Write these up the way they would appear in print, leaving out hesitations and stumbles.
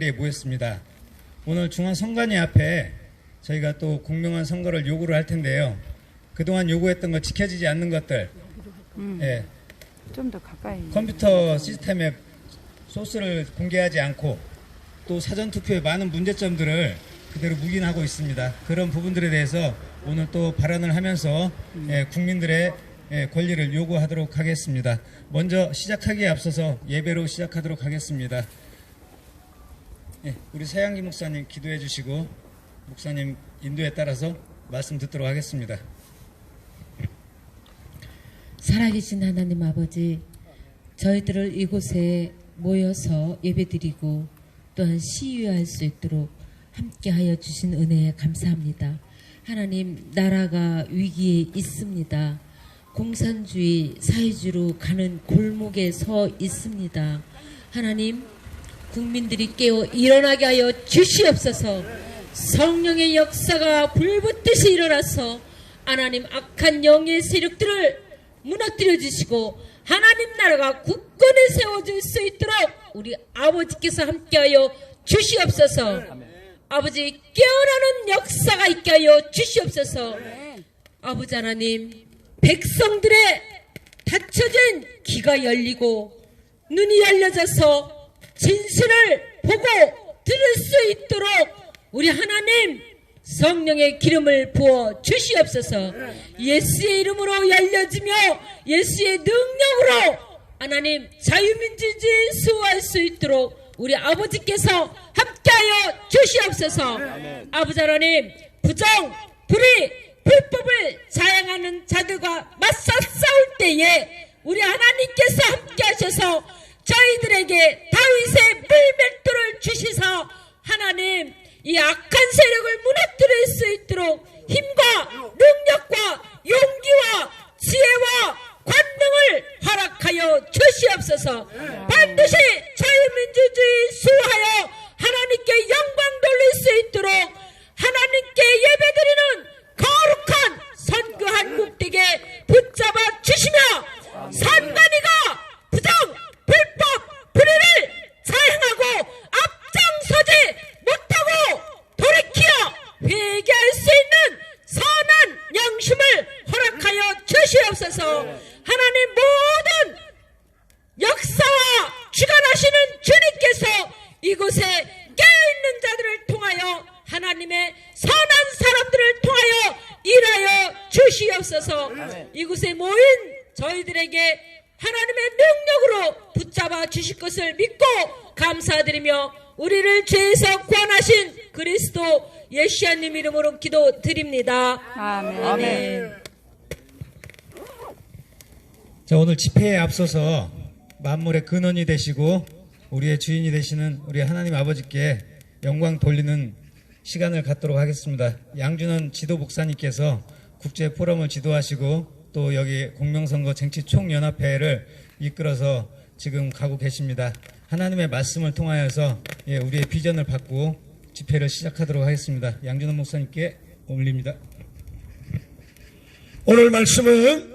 자리에 모였습니다. 오늘 중앙선관위 앞에 저희가 또 공명한 선거를 요구를 할 텐데요. 그동안 요구했던 거 지켜지지 않는 것들, 예, 좀 더 가까이. 컴퓨터 시스템에 소스를 공개하지 않고 또 사전투표의 많은 문제점들을 그대로 묵인하고 있습니다. 그런 부분들에 대해서 오늘 또 발언을 하면서 국민들의 권리를 요구하도록 하겠습니다. 먼저 시작하기에 앞서서 예배로 시작하도록 하겠습니다. 우리 세양기 목사님 기도해 주시고 목사님 인도에 따라서 말씀 듣도록 하겠습니다. 살아계신 하나님 아버지, 저희들을 이곳에 모여서 예배드리고 또한 시위할 수 있도록 함께하여 주신 은혜에 감사합니다. 하나님, 나라가 위기에 있습니다. 공산주의, 사회주의로 가는 골목에 서 있습니다. 하나님, 국민들이 깨어 일어나게 하여 주시옵소서. 성령의 역사가 불붙듯이 일어나서 하나님 악한 영의 세력들을 무너뜨려 주시고 하나님 나라가 굳건히 세워질 수 있도록 우리 아버지께서 함께하여 주시옵소서. 아버지, 깨어나는 역사가 있게 하여 주시옵소서. 아버지 하나님, 백성들의 닫혀진 귀가 열리고 눈이 열려져서 진실을 보고 들을 수 있도록 우리 하나님 성령의 기름을 부어 주시옵소서. 예수의 이름으로 열려지며 예수의 능력으로 하나님 자유민주주의 수호할 수 있도록 우리 아버지께서 함께하여 주시옵소서. 아버지 하나님, 부정, 불의, 불법을 자행하는 자들과 맞서 싸울 때에 우리 하나님께서 함께하셔서 저희들에게 다윗의 물맷돌을 주시사 하나님 이 악한 세력을 무너뜨릴 수 있도록 힘과 능력과 용기와 지혜와 권능을 허락하여 주시옵소서. 반드시 자유민주주의 수호하여 하나님께 영광 돌릴 수 있도록 하나님께 예배드리는 거룩한 선교 한국되게 붙잡아 주시며 선관위가 부정, 불법, 불의를 자행하고 앞장서지 못하고 돌이키어 회개할 수 있는 선한 양심을 허락하여 주시옵소서. 하나님, 모든 역사와 주관하시는 주님께서 이곳에 깨어있는 자들을 통하여 하나님의 선한 사람들을 통하여 일하여 주시옵소서. 이곳에 모인 저희들에게 하나님의 능력으로 붙잡아 주실 것을 믿고 감사드리며 우리를 죄에서 구원하신 그리스도 예수님 이름으로 기도드립니다. 아멘. 자, 오늘 집회에 앞서서 만물의 근원이 되시고 우리의 주인이 되시는 우리 하나님 아버지께 영광 돌리는 시간을 갖도록 하겠습니다. 양준원 지도 목사님께서 국제 포럼을 지도하시고 또 여기 공명선거 정치총연합회를 이끌어서 지금 가고 계십니다. 하나님의 말씀을 통하여서 우리의 비전을 받고 집회를 시작하도록 하겠습니다. 양준원 목사님께 올립니다. 오늘 말씀은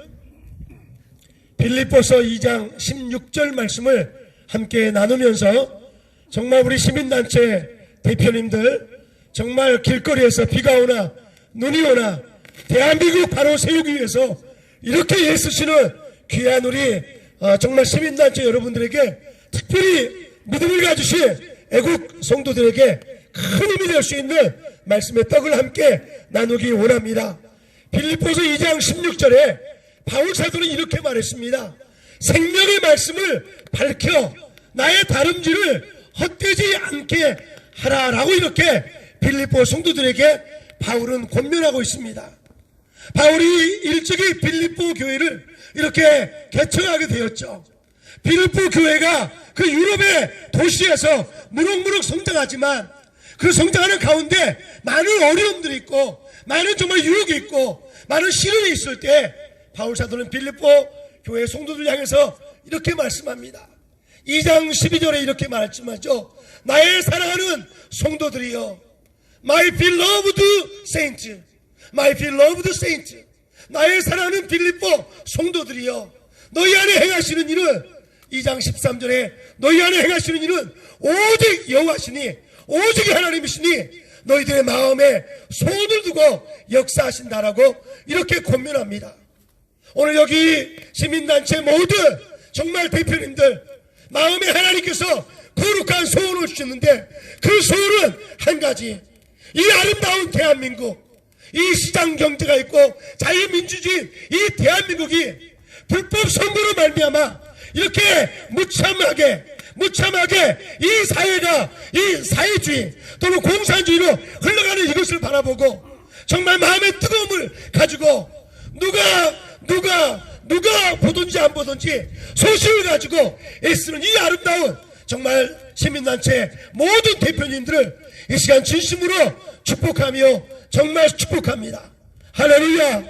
빌립보서 2장 16절 말씀을 함께 나누면서 정말 우리 시민단체 대표님들 정말 길거리에서 비가 오나 눈이 오나 대한민국 바로 세우기 위해서 이렇게 애쓰시는 귀한 우리 정말 시민단체 여러분들에게 특별히 믿음을 가지신 애국 성도들에게 큰 힘이 될 수 있는 말씀의 떡을 함께 나누기 원합니다. 빌립보서 2장 16절에 바울 사도는 이렇게 말했습니다. 생명의 말씀을 밝혀 나의 다름질을 헛되지 않게 하라라고 이렇게 빌립보 성도들에게 바울은 권면하고 있습니다. 바울이 일찍이 빌립보 교회를 이렇게 개척하게 되었죠. 빌립보 교회가 그 유럽의 도시에서 무럭무럭 성장하지만 그 성장하는 가운데 많은 어려움들이 있고 많은 정말 유혹이 있고 많은 시련이 있을 때 바울 사도는 빌립보 교회 성도들 향해서 이렇게 말씀합니다. 2장 12절에 이렇게 말했지만죠. 나의 사랑하는 성도들이여, My beloved saints, My beloved saints, 나의 사랑하는 빌립보 성도들이여, 너희 안에 행하시는 일은 2장 13절에 너희 안에 행하시는 일은 오직 여호와시니 오직 하나님이시니 너희들의 마음에 손을 두고 역사하신다라고 이렇게 권면합니다. 오늘 여기 시민단체 모두 정말 대표님들 마음에 하나님께서 거룩한 소원을 주셨는데 그 소원은 한 가지, 이 아름다운 대한민국, 이 시장경제가 있고 자유민주주의 이 대한민국이 불법 선거로 말미암아 이렇게 무참하게 이 사회가 이 사회주의 또는 공산주의로 흘러가는 이것을 바라보고 정말 마음의 뜨거움을 가지고 누가 보든지 안 보든지 소식을 가지고 애쓰는 이 아름다운 정말 시민단체 모든 대표님들을 이 시간 진심으로 축복하며 정말 축복합니다. 할렐루야,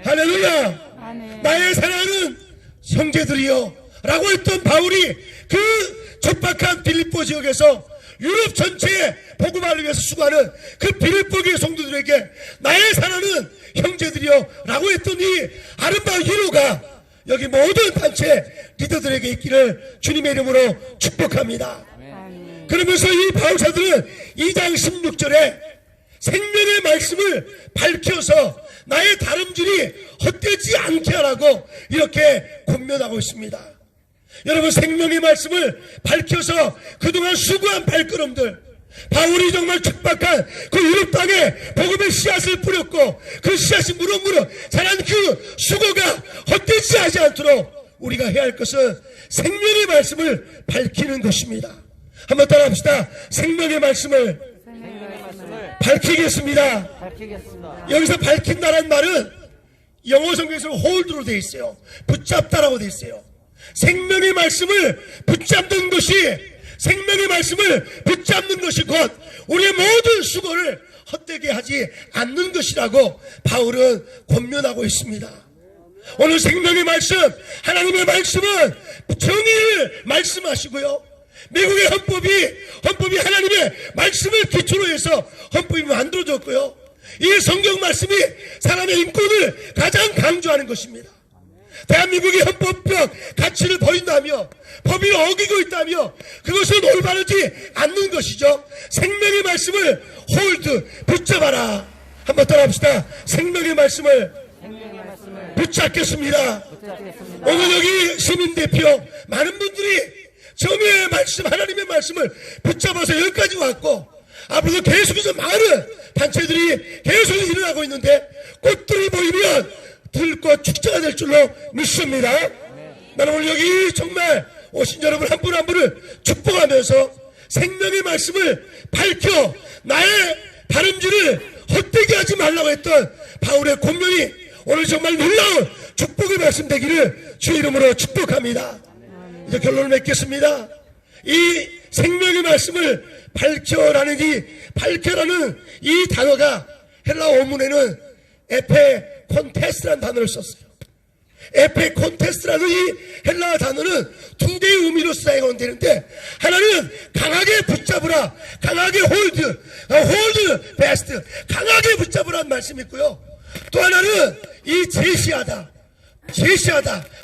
할렐루야. 아멘. 나의 사랑하는 형제들이여 라고 했던 바울이 그 척박한 빌립보 지역에서 유럽 전체에 복음화를 위해서 수고하는 그 빌립보교의 성도들에게 나의 사랑하는 형제들이여 라고 했던 이 아름다운 희로가 여기 모든 단체 리더들에게 있기를 주님의 이름으로 축복합니다. 아멘. 그러면서 이 바울사들은 2장 16절에 생명의 말씀을 밝혀서 나의 다름질이 헛되지 않게 하라고 이렇게 권면하고 있습니다. 여러분, 생명의 말씀을 밝혀서 그동안 수고한 발걸음들, 바울이 정말 척박한 그 유럽 땅에 복음의 씨앗을 뿌렸고 그 씨앗이 무럭무럭 자란 그 수고가 헛되지 하지 않도록 우리가 해야 할 것은 생명의 말씀을 밝히는 것입니다. 한번 따라합시다. 생명의 말씀을 밝히겠습니다. 여기서 밝힌다는 말은 영어 성경에서 홀드로 되어 있어요. 붙잡다라고 되어 있어요. 생명의 말씀을 붙잡는 것이, 생명의 말씀을 붙잡는 것이 곧 우리의 모든 수고를 헛되게 하지 않는 것이라고 바울은 권면하고 있습니다. 오늘 생명의 말씀, 하나님의 말씀은 정의를 말씀하시고요, 미국의 헌법이 하나님의 말씀을 기초로 해서 헌법이 만들어졌고요, 이 성경 말씀이 사람의 인권을 가장 강조하는 것입니다. 대한민국의 헌법적 가치를 버린다며 법을 어기고 있다며 그것은 올바르지 않는 것이죠. 생명의 말씀을 홀드, 붙잡아라. 한번 따라합시다. 생명의 말씀을 붙잡겠습니다. 오늘 여기 시민대표 많은 분들이 정의의 말씀, 하나님의 말씀을 붙잡아서 여기까지 왔고 앞으로도 계속해서 많은 단체들이 계속 일어나고 있는데 꽃들이 보이면 들꽃 축제가 될 줄로 믿습니다. 나는 오늘 여기 정말 오신 여러분 한 분 한 분을 축복하면서 생명의 말씀을 밝혀 나의 다름질을 헛되게 하지 말라고 했던 바울의 권면이 오늘 정말 놀라운 축복의 말씀 되기를 주 이름으로 축복합니다. 이제 결론을 맺겠습니다. 이 생명의 말씀을 밝혀라는 이 단어가 헬라 원문에는 에페콘테스라는 단어를 썼어요. 에페콘테스라는 이 헬라 단어는 두 개의 의미로 사용되는데, 하나는 강하게 붙잡으라, 강하게 홀드 베스트, 강하게 붙잡으라는 말씀이 있고요. 또 하나는 이 제시하다,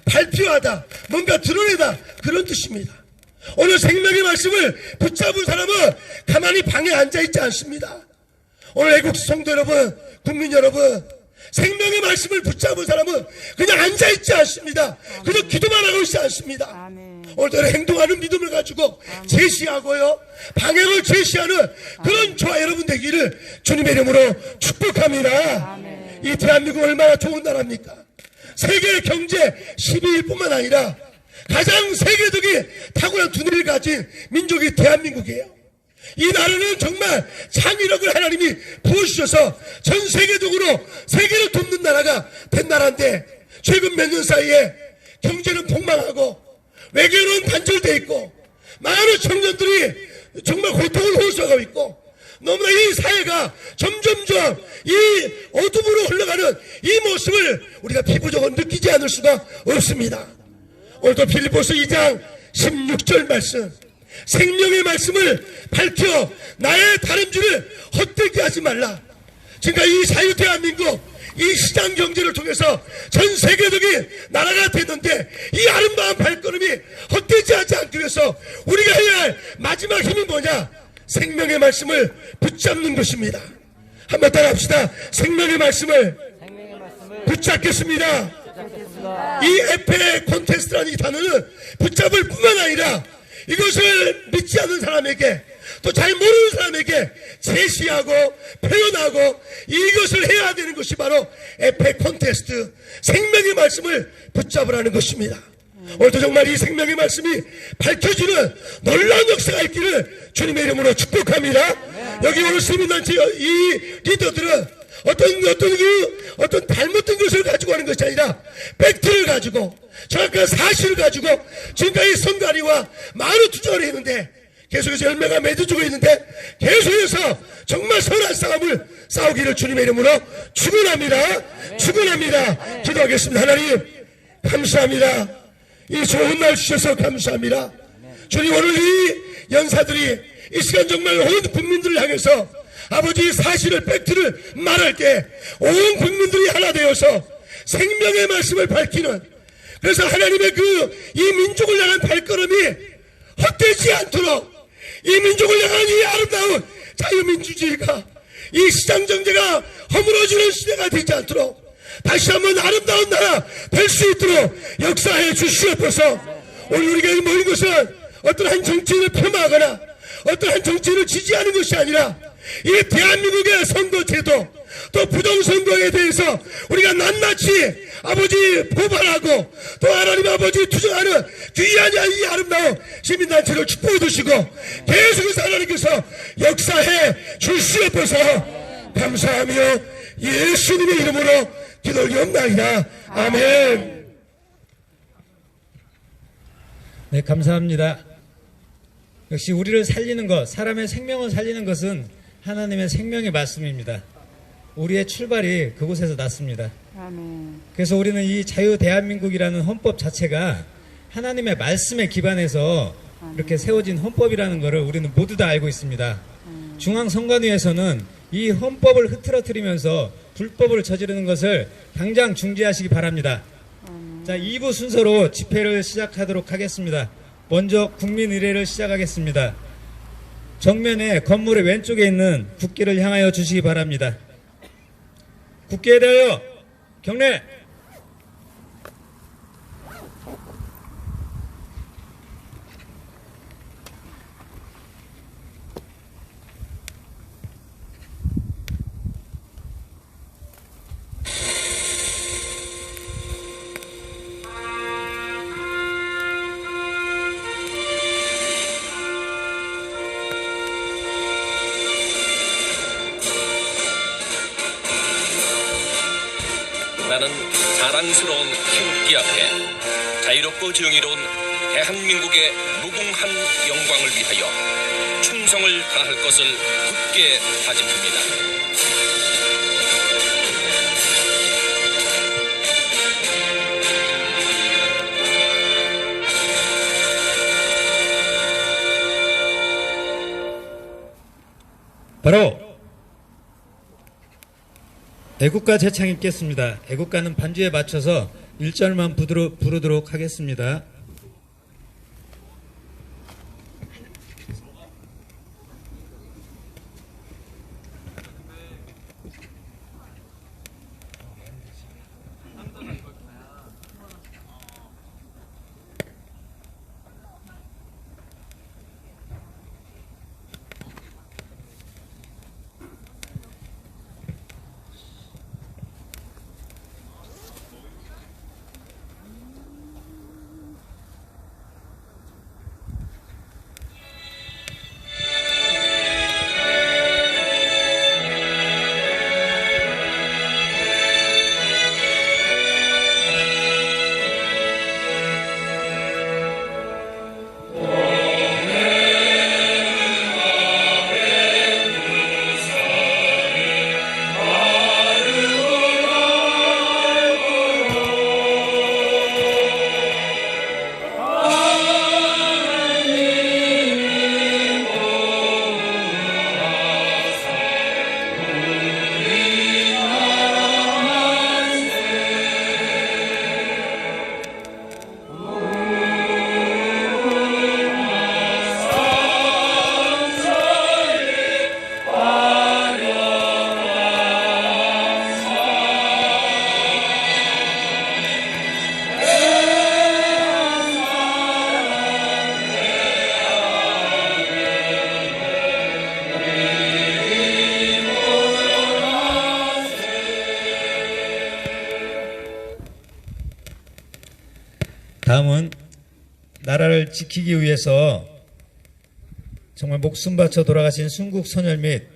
발표하다, 뭔가 드러내다, 그런 뜻입니다. 오늘 생명의 말씀을 붙잡은 사람은 가만히 방에 앉아있지 않습니다. 오늘 애국 성도 여러분, 국민 여러분, 생명의 말씀을 붙잡은 사람은 그냥 앉아있지 않습니다. 그냥 기도만 하고 있지 않습니다. 오늘도 행동하는 믿음을 가지고 제시하고요, 방향을 제시하는 그런 저와 여러분 되기를 주님의 이름으로 축복합니다. 이 대한민국 얼마나 좋은 나라입니까? 세계 경제 12위 뿐만 아니라 가장 세계적인 탁월한 두뇌를 가진 민족이 대한민국이에요. 이 나라는 정말 창의력을 하나님이 부어주셔서 전 세계적으로 세계를 돕는 나라가 된 나라인데, 최근 몇 년 사이에 경제는 폭망하고 외교는 단절되어 있고 많은 청년들이 정말 고통을 호소하고 있고, 너무나 이 사회가 점점점 이 어둠으로 흘러가는 이 모습을 우리가 피부적으로 느끼지 않을 수가 없습니다. 오늘도 빌립보서 2장 16절 말씀, 생명의 말씀을 밝혀 나의 다름질을 헛되게 하지 말라. 지금까지 이 자유 대한민국 이 시장 경제를 통해서 전 세계적인 나라가 됐는데 이 아름다운 발걸음이 헛되지 않기 위해서 우리가 해야 할 마지막 힘이 뭐냐? 생명의 말씀을 붙잡는 것입니다. 한번 따라합시다. 생명의 말씀을 붙잡겠습니다. 이 에페 콘테스트라는 이 단어는 붙잡을 뿐만 아니라 이것을 믿지 않는 사람에게 또 잘 모르는 사람에게 제시하고 표현하고 이것을 해야 되는 것이 바로 에페 콘테스트, 생명의 말씀을 붙잡으라는 것입니다. 오늘도 정말 이 생명의 말씀이 밝혀지는 놀라운 역사가 있기를 주님의 이름으로 축복합니다. 여기 오늘 시민단체 이 리더들은 어떤 잘못된 것을 가지고 하는 것이 아니라 팩트를 가지고 정확한 사실을 가지고 지금까지 선관위와 많은 투자를 했는데 계속해서 열매가 맺어지고 있는데 계속해서 정말 선한 싸움을 싸우기를 주님의 이름으로 축원합니다. 기도하겠습니다. 하나님 감사합니다. 이 좋은 날 주셔서 감사합니다. 주님 오늘 이 연사들이 이 시간 정말 온 국민들을 향해서 아버지 사실을 팩트를 말할 때 온 국민들이 하나 되어서 생명의 말씀을 밝히는 그래서 하나님의 이 민족을 향한 발걸음이 헛되지 않도록 이 민족을 향한 이 아름다운 자유민주주의가 이 시장정제가 허물어지는 시대가 되지 않도록 다시 한번 아름다운 나라 될 수 있도록 역사해 주시옵소서. 오늘 우리가 모인 것은 어떤 한 정치인을 폄하하거나 어떤 한 정치인을 지지하는 것이 아니라 이 대한민국의 선거제도 또 부정선거에 대해서 우리가 낱낱이 아버지 고발하고 또 하나님 아버지 투쟁하는 귀한 이 아름다운 시민단체를 축복해 주시고 계속해서 하나님께서 역사해 주시옵소서. 감사하며 예수님의 이름으로 기도하옵나이다. 아멘. 네, 감사합니다. 역시 우리를 살리는 것, 사람의 생명을 살리는 것은 하나님의 생명의 말씀입니다. 우리의 출발이 그곳에서 났습니다. 아멘. 그래서 우리는 이 자유 대한민국이라는 헌법 자체가 하나님의 말씀에 기반해서 이렇게 세워진 헌법이라는 것을 우리는 모두 다 알고 있습니다. 중앙선관위에서는 이 헌법을 흐트러뜨리면서 불법을 저지르는 것을 당장 중지하시기 바랍니다. 자, 2부 순서로 집회를 시작하도록 하겠습니다. 먼저 국민의례를 시작하겠습니다. 정면에 건물의 왼쪽에 있는 국기를 향하여 주시기 바랍니다. 국기에 대하여 경례! 나는 자랑스러운 태극기 앞에 자유롭고 정의로운 대한민국의 무궁한 영광을 위하여 충성을 다할 것을 굳게 다짐합니다. 바로 애국가 제창 읽겠습니다. 애국가는 반주에 맞춰서 1절만 부르도록 하겠습니다. 다음은 나라를 지키기 위해서 정말 목숨 바쳐 돌아가신 순국 선열 및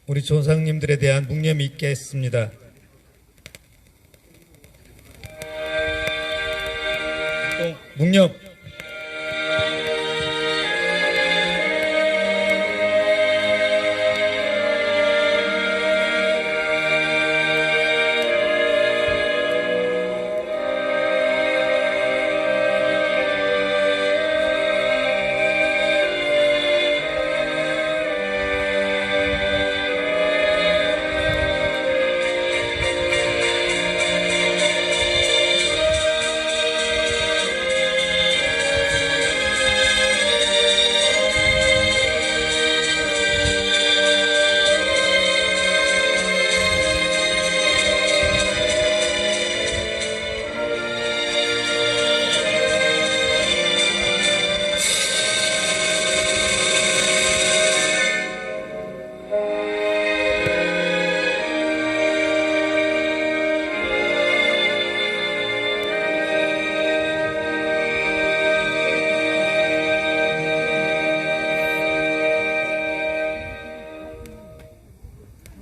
우리 조상님들에 대한 묵념이 있겠습니다. 또 묵념.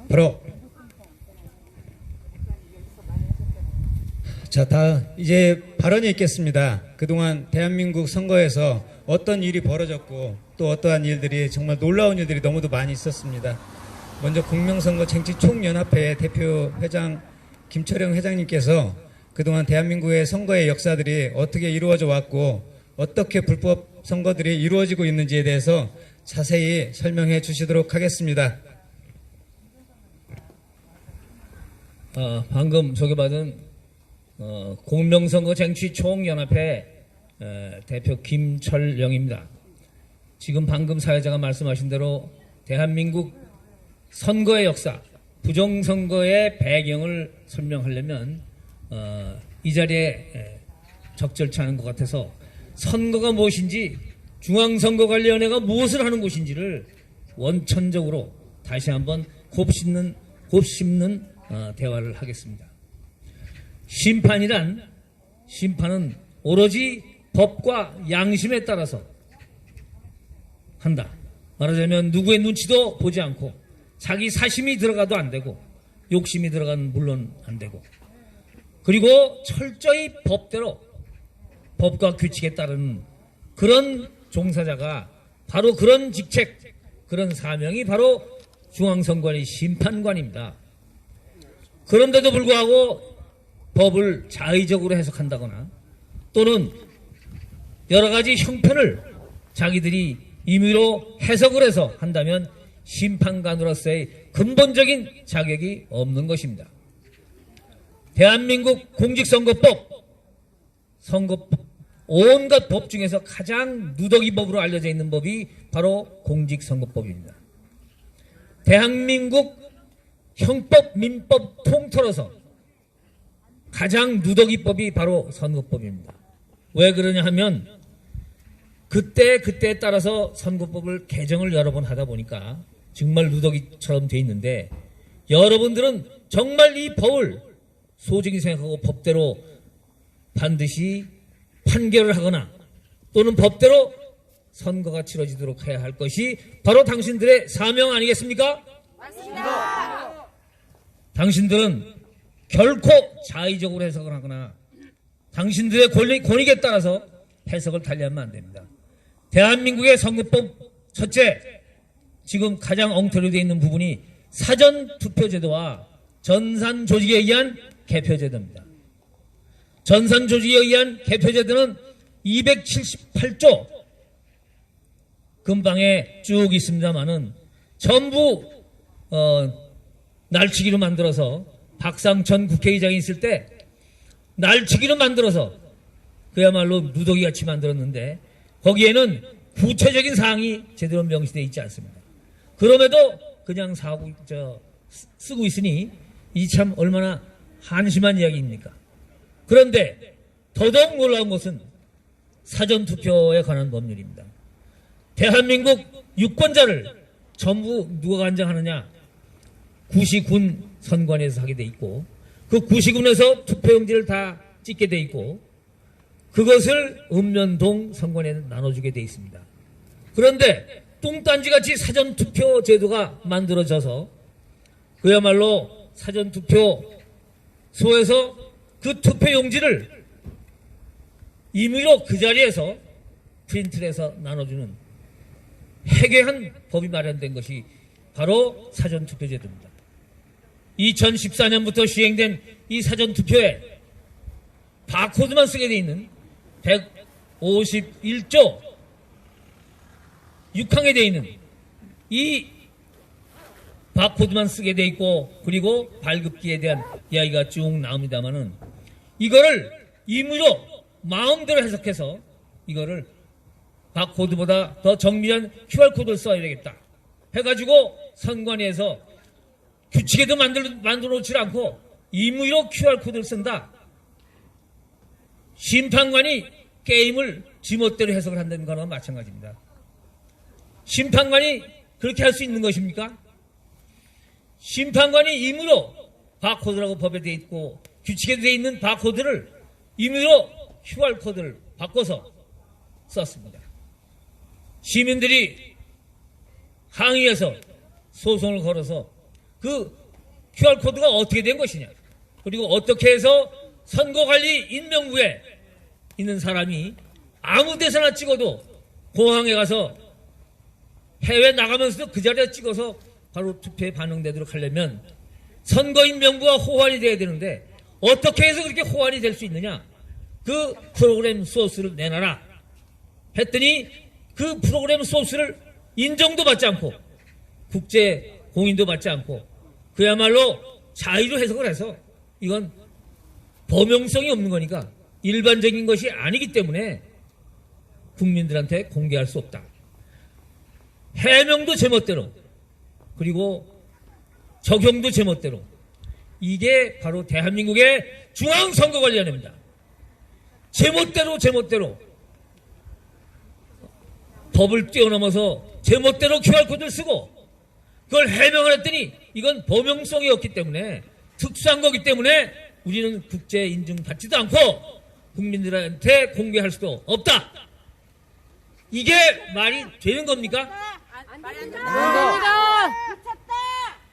바로 자, 이제 발언이 있겠습니다. 그동안 대한민국 선거에서 어떤 일이 벌어졌고 또 어떠한 일들이 정말 놀라운 일들이 너무도 많이 있었습니다. 먼저 공명선거 쟁취총연합회 대표 회장 김철영 회장님께서 그동안 대한민국의 선거의 역사들이 어떻게 이루어져 왔고 어떻게 불법 선거들이 이루어지고 있는지에 대해서 자세히 설명해 주시도록 하겠습니다. 방금 소개받은 공명선거 쟁취총연합회 대표 김철영입니다. 지금 방금 사회자가 말씀하신 대로 대한민국 선거의 역사, 부정선거의 배경을 설명하려면 이 자리에 적절치 않은 것 같아서 선거가 무엇인지, 중앙선거관리위원회가 무엇을 하는 곳인지를 원천적으로 다시 한번 곱씹는 대화를 하겠습니다. 심판은 오로지 법과 양심에 따라서 한다. 말하자면 누구의 눈치도 보지 않고 자기 사심이 들어가도 안 되고 욕심이 들어가는 물론 안 되고, 그리고 철저히 법대로 법과 규칙에 따르는 그런 종사자가 바로 그런 직책, 그런 사명이 바로 중앙선관위 심판관입니다. 그런데도 불구하고 법을 자의적으로 해석한다거나 또는 여러 가지 형편을 자기들이 임의로 해석을 해서 한다면 심판관으로서의 근본적인 자격이 없는 것입니다. 대한민국 공직선거법, 온갖 법 중에서 가장 누더기법으로 알려져 있는 법이 바로 공직선거법입니다. 대한민국 형법, 민법 통틀어서 가장 누더기법이 바로 선거법입니다. 왜 그러냐 하면 그때에 따라서 선거법을 개정을 여러 번 하다 보니까 정말 누더기처럼 돼 있는데, 여러분들은 정말 이 법을 소중히 생각하고 법대로 반드시 판결을 하거나 또는 법대로 선거가 치러지도록 해야 할 것이 바로 당신들의 사명 아니겠습니까? 맞습니다. 당신들은 결코 자의적으로 해석을 하거나 당신들의 권익에 따라서 해석을 달리하면 안 됩니다. 대한민국의 선거법 첫째, 지금 가장 엉터리 되어 있는 부분이 사전투표제도와 전산조직에 의한 개표제도입니다. 전산조직에 의한 개표제도는 278조 근방에 쭉 있습니다만은 전부 날치기로 만들어서, 박상 전 국회의장이 있을 때 날치기로 만들어서 그야말로 누더기같이 만들었는데 거기에는 구체적인 사항이 제대로 명시되어 있지 않습니다. 그럼에도 그냥 쓰고 있으니 이 참 얼마나 한심한 이야기입니까? 그런데 더더욱 놀라운 것은 사전투표에 관한 법률입니다. 대한민국 유권자를 전부 누가 관장하느냐? 구시군 선관위에서 하게 돼 있고, 그 구시군에서 투표용지를 다 찍게 돼 있고, 그것을 읍면동 선관위에 나눠주게 돼 있습니다. 그런데 뚱딴지같이 사전투표 제도가 만들어져서 그야말로 사전투표소에서 그 투표용지를 임의로 그 자리에서 프린트를 해서 나눠주는 해괴한 법이 마련된 것이 바로 사전투표제도입니다. 2014년부터 시행된 이 사전투표에 바코드만 쓰게 돼 있는 151조 6항에 돼 있는 이 바코드만 쓰게 돼 있고, 그리고 발급기에 대한 이야기가 쭉 나옵니다만은 이거를 임의로 마음대로 해석해서 이거를 바코드보다 더 정밀한 QR코드를 써야 되겠다 해가지고 선관위에서 규칙에도 만들어 놓지 않고 임의로 QR코드를 쓴다. 심판관이 게임을 지멋대로 해석을 한다는 거나 마찬가지입니다. 심판관이 그렇게 할 수 있는 것입니까? 심판관이 임의로 바코드라고 법에 되어 있고 규칙에 되어 있는 바코드를 임의로 QR코드를 바꿔서 썼습니다. 시민들이 항의해서 소송을 걸어서 그 QR코드가 어떻게 된 것이냐, 그리고 어떻게 해서 선거관리 인명부에 있는 사람이 아무 데서나 찍어도 공항에 가서 해외 나가면서도 그 자리에 찍어서 바로 투표에 반영되도록 하려면 선거인명부가 호환이 돼야 되는데 어떻게 해서 그렇게 호환이 될 수 있느냐, 그 프로그램 소스를 내놔라 했더니 그 프로그램 소스를 인정도 받지 않고 국제 공인도 받지 않고 그야말로 자의로 해석을 해서 이건 범용성이 없는 거니까 일반적인 것이 아니기 때문에 국민들한테 공개할 수 없다. 해명도 제멋대로, 그리고 적용도 제멋대로. 이게 바로 대한민국의 중앙선거관리위원회입니다. 제멋대로 법을 뛰어넘어서 제멋대로 QR코드를 쓰고 그걸 해명을 했더니 이건 범용성이 없기 때문에, 특수한 거기 때문에 우리는 국제 인증 받지도 않고 국민들한테 공개할 수도 없다. 이게 말이 되는 겁니까?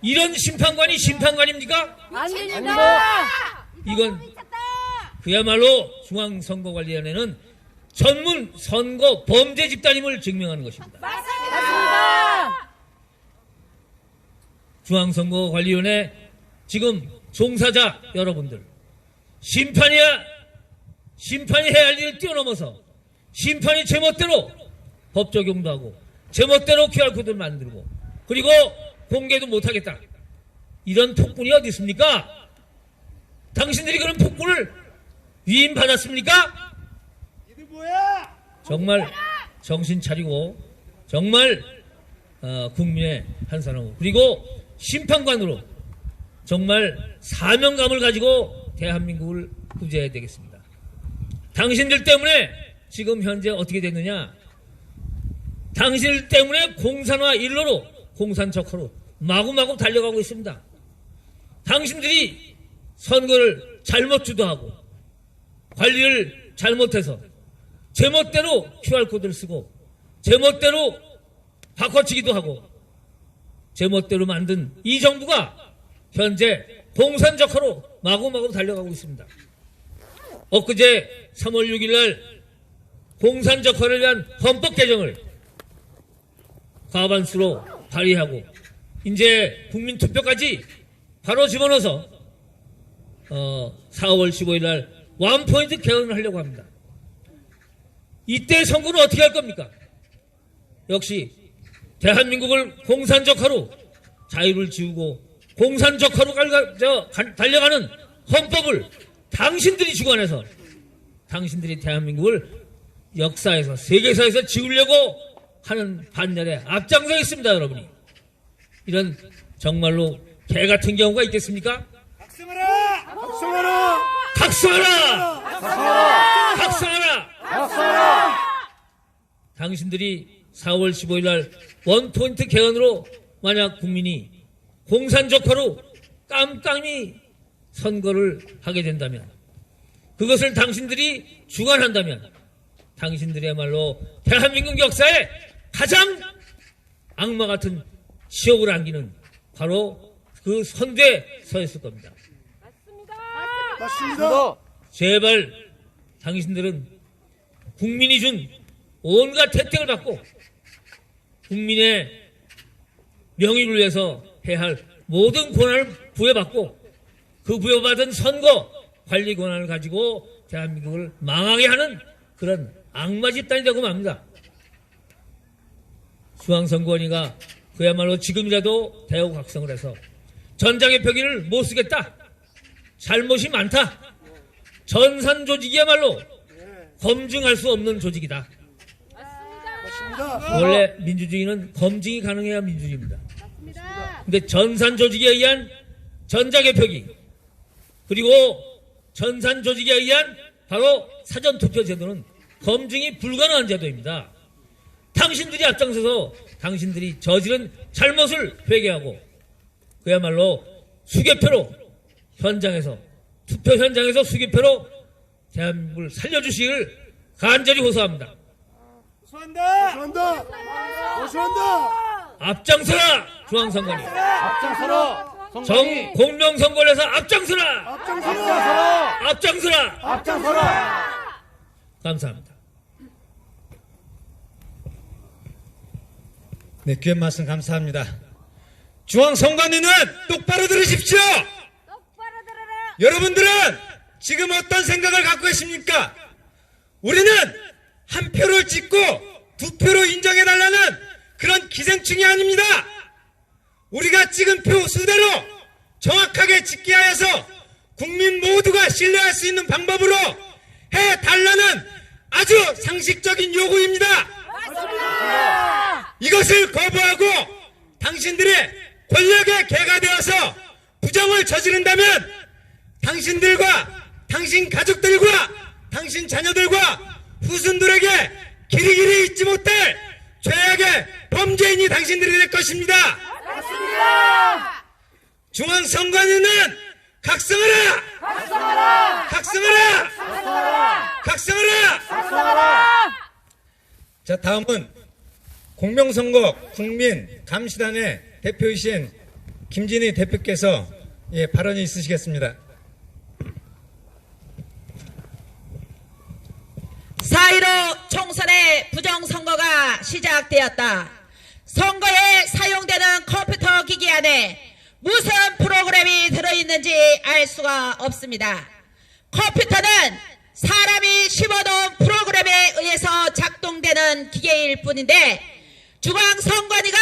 이런 심판관이 심판관입니까? 이건 그야말로 중앙선거관리위원회는 전문 선거 범죄 집단임을 증명하는 것입니다. 중앙선거관리위원회 지금 종사자 여러분들, 심판이 해야 할 일을 뛰어넘어서 심판이 제멋대로 법 적용도 하고 제멋대로 QR코드를 만들고 그리고 공개도 못하겠다. 이런 폭군이 어디 있습니까? 당신들이 그런 폭군을 위임받았습니까? 정말 정신 차리고 정말 국민의 한 사람으로, 그리고 심판관으로 정말 사명감을 가지고 대한민국을 구제해야 되겠습니다. 당신들 때문에 지금 현재 어떻게 됐느냐? 당신들 때문에 공산화 일로로, 공산적화로 마구마구 달려가고 있습니다. 당신들이 선거를 잘못 주도하고 관리를 잘못해서 제멋대로 QR코드를 쓰고 제멋대로 바꿔치기도 하고 제멋대로 만든 이 정부가 현재 공산적화로 마구마구 달려가고 있습니다. 엊그제 3월 6일 날 공산적화를 위한 헌법 개정을 과반수로 발의하고 이제 국민투표까지 바로 집어넣어서 4월 15일 날 원포인트 개헌을 하려고 합니다. 이때 선거는 어떻게 할 겁니까? 역시 대한민국을 공산적화로 자유를 지우고 공산적화로 달려가는 헌법을 당신들이 주관해서 당신들이 대한민국을 역사에서, 세계사에서 지우려고 하는 반열에 앞장서 있습니다, 여러분이. 이런 정말로 개 같은 경우가 있겠습니까? 각성하라! 각성하라! 각성하라! 각성하라! 각성하라! 각성하라! 당신들이 4월 15일 날 원포인트 개헌으로 만약 국민이 공산적화로 깜깜이 선거를 하게 된다면 그것을 당신들이 주관한다면 당신들이야말로 대한민국 역사에 가장 악마 같은 지옥을 안기는 바로 그 선대에 서 있을 겁니다. 맞습니다. 제발 당신들은 국민이 준 온갖 혜택을 받고 국민의 명의를 위해서 해야 할 모든 권한을 부여받고 그 부여받은 선거 관리 권한을 가지고 대한민국을 망하게 하는 그런 악마 집단이 되고 맙니다. 중앙선관위가 그야말로 지금이라도 대우각성을 해서 전장의 표기를 못 쓰겠다. 잘못이 많다. 전산 조직이야말로 검증할 수 없는 조직이다. 원래 민주주의는 검증이 가능해야 민주주의입니다. 근데 전산 조직에 의한 전장의 표기 그리고 전산 조직에 의한 바로 사전투표 제도는 검증이 불가능한 제도입니다. 당신들이 앞장서서 당신들이 저지른 잘못을 회개하고 그야말로 수개표로 현장에서 투표 현장에서 수개표로 대한민국을 살려주시길 간절히 호소합니다. 호소한다. 호소한다. 앞장서라 중앙선관위. 앞장서라! 성관이! 공명선거에서 앞장서라. 앞장서라. 앞장서라. 앞장서라! 감사합니다. 네, 귀한 말씀 감사합니다. 중앙선관위는 똑바로 들으십시오. 여러분들은 지금 어떤 생각을 갖고 계십니까? 우리는 한 표를 찍고 두 표로 인정해달라는 그런 기생충이 아닙니다. 우리가 찍은 표 수대로 정확하게 찍게 하여서 국민 모두가 신뢰할 수 있는 방법으로 해달라는 아주 상식적인 요구입니다. 이것을 거부하고 당신들의 권력에 개가 되어서 부정을 저지른다면 당신들과 당신 가족들과 당신 자녀들과 후손들에게 길이길이 잊지 못할 죄악의 범죄인이 당신들이 될 것입니다. 중앙선관위는 각성하라! 각성하라! 각성하라! 자, 다음은 공명선거 국민감시단의 대표이신 김진희 대표께서 발언이 있으시겠습니다. 4.15 총선의 부정선거가 시작되었다. 선거에 사용되는 컴퓨터 기기 안에 무슨 프로그램이 들어있는지 알 수가 없습니다. 컴퓨터는 사람이 심어놓은 프로그램에 의해서 작동되는 기계일 뿐인데 중앙선관위가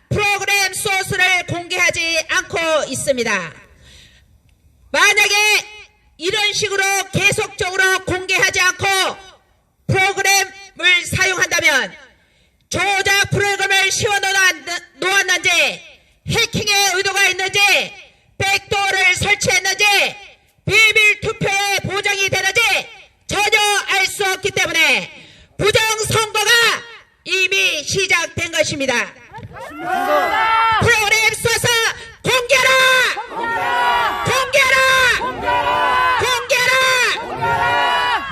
프로그램 소스를 공개하지 않고 있습니다. 만약에 이런 식으로 계속적으로 공개하지 않고 프로그램을 사용한다면 조작 프로그램을 씌워놓았는지 해킹의 의도가 있는지 백도어를 설치했는지 비밀 투표에 보장이 되는지 전혀 알 수 없기 때문에 부정선거가 이미 시작된 것입니다. 프로그램 써서 공개하라! 공개하라!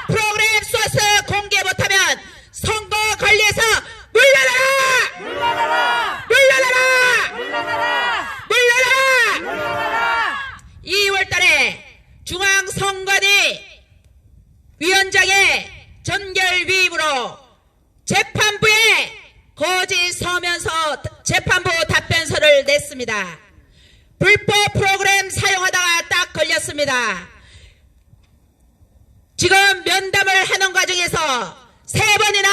프로그램 써서 공개 못하면 선거 관리에서 물러나라! 2월달에 중앙선관위 위원장의 전결위임으로 재판부에 거짓 서면서 재판부 답변서를 냈습니다. 불법 프로그램 사용하다가 딱 걸렸습니다. 지금 면담을 하는 과정에서 3번이나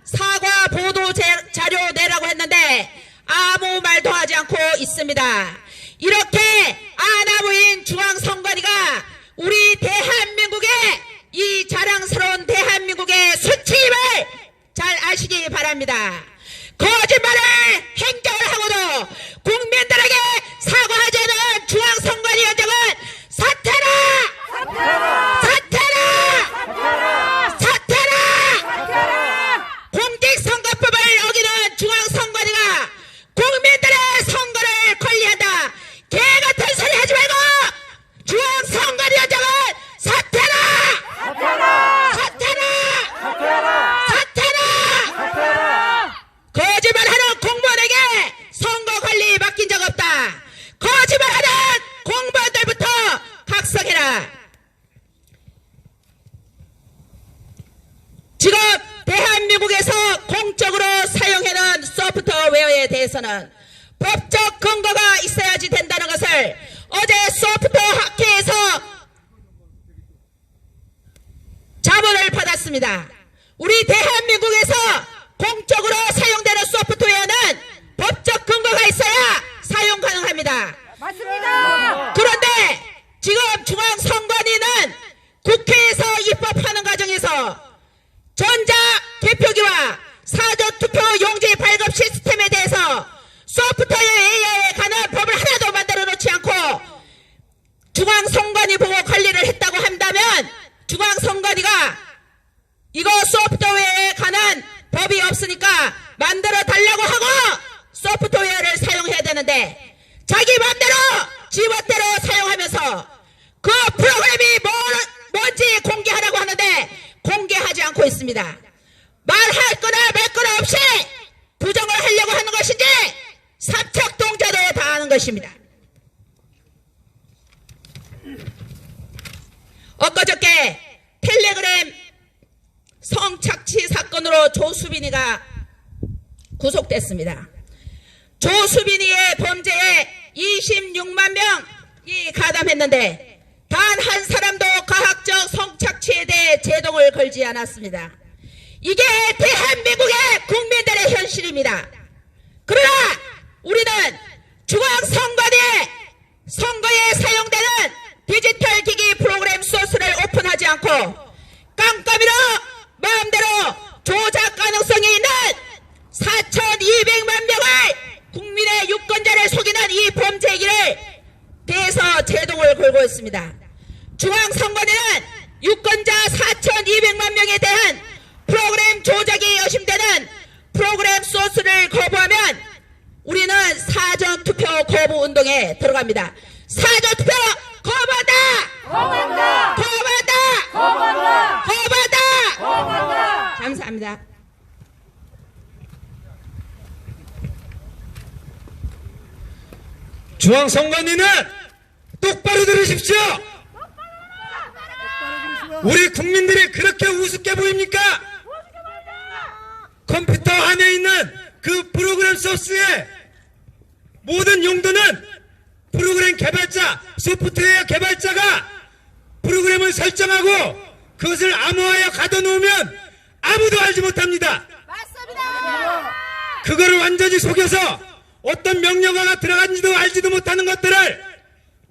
사과 보도 자료 내라고 했는데 아무 말도 하지 않고 있습니다. 이렇게 아나무인 중앙선관위가 우리 대한민국의 이 자랑스러운 대한민국의 수치임을 잘 아시기 바랍니다. 거짓말을 행정을 하고도 국민들에게 사과하지 않은 중앙선관위원장은 사퇴라! 공직선거법을 어기는 중앙선관위가 국민들의 선거를 권리한다. 개같은 소리 하지 말고 중앙선관위원장은 사퇴라! 공적으로 사용하는 소프트웨어에 대해서는 법적 근거가 있어야지 된다는 것을 어제 소프트학회에서 자문을 받았습니다. 우리 대한민국에서 공적으로 사용되는 소프트웨어는 법적 근거가 있어야 사용 가능합니다. 맞습니다. 그런데 지금 중앙선관위는 국회에서 입법하는 과정에서 전자개표기와 사전투표 용지 발급 시스템에 대해서 소프트웨어에 관한 법을 하나도 만들어 놓지 않고 중앙선관위 보고 관리를 했다고 한다면 중앙선관위가 이거 소프트웨어에 관한 법이 없으니까 만들어 달라고 하고 소프트웨어를 사용해야 되는데 자기 맘대로 지멋대로 사용하면서 그 프로그램이 뭔지 공개하라고 하는데 공개하지 않고 있습니다. 말할 거나 말 거나 없이 부정을 하려고 하는 것인지 삼척동자도 다 아는 것입니다. 엊그저께 텔레그램 성착취 사건으로 조수빈이가 구속됐습니다. 조수빈이의 범죄에 26만 명이 가담했는데 단 한 사람도 가학적 성착취에 대해 제동을 걸지 않았습니다. 이게 대한민국의 국민들의 현실입니다. 그러나 우리는 중앙선관위의 선거에 사용되는 디지털 기기 프로그램 소스를 오픈하지 않고 깜깜이로 마음대로 조작 가능성이 있는 4,200만 명을 국민의 유권자를 속이는 이 범죄기를 대해서 제동을 걸고 있습니다. 중앙선관위는 유권자 4,200만 명에 대한 프로그램 조작이 의심되는 프로그램 소스를 거부하면 우리는 사전투표 거부 운동에 들어갑니다. 사전투표 거부한다! 거부한다! 거부한다! 거부한다! 거부한다! 거부한다! 감사합니다. 중앙선관위는 똑바로 들으십시오. 우리 국민들이 그렇게 우습게 보입니까? 컴퓨터 안에 있는 그 프로그램 소스의 모든 용도는 프로그램 개발자, 소프트웨어 개발자가 프로그램을 설정하고 그것을 암호화에 가둬놓으면 아무도 알지 못합니다. 맞습니다. 그거를 완전히 속여서 어떤 명령어가 들어간지도 알지도 못하는 것들을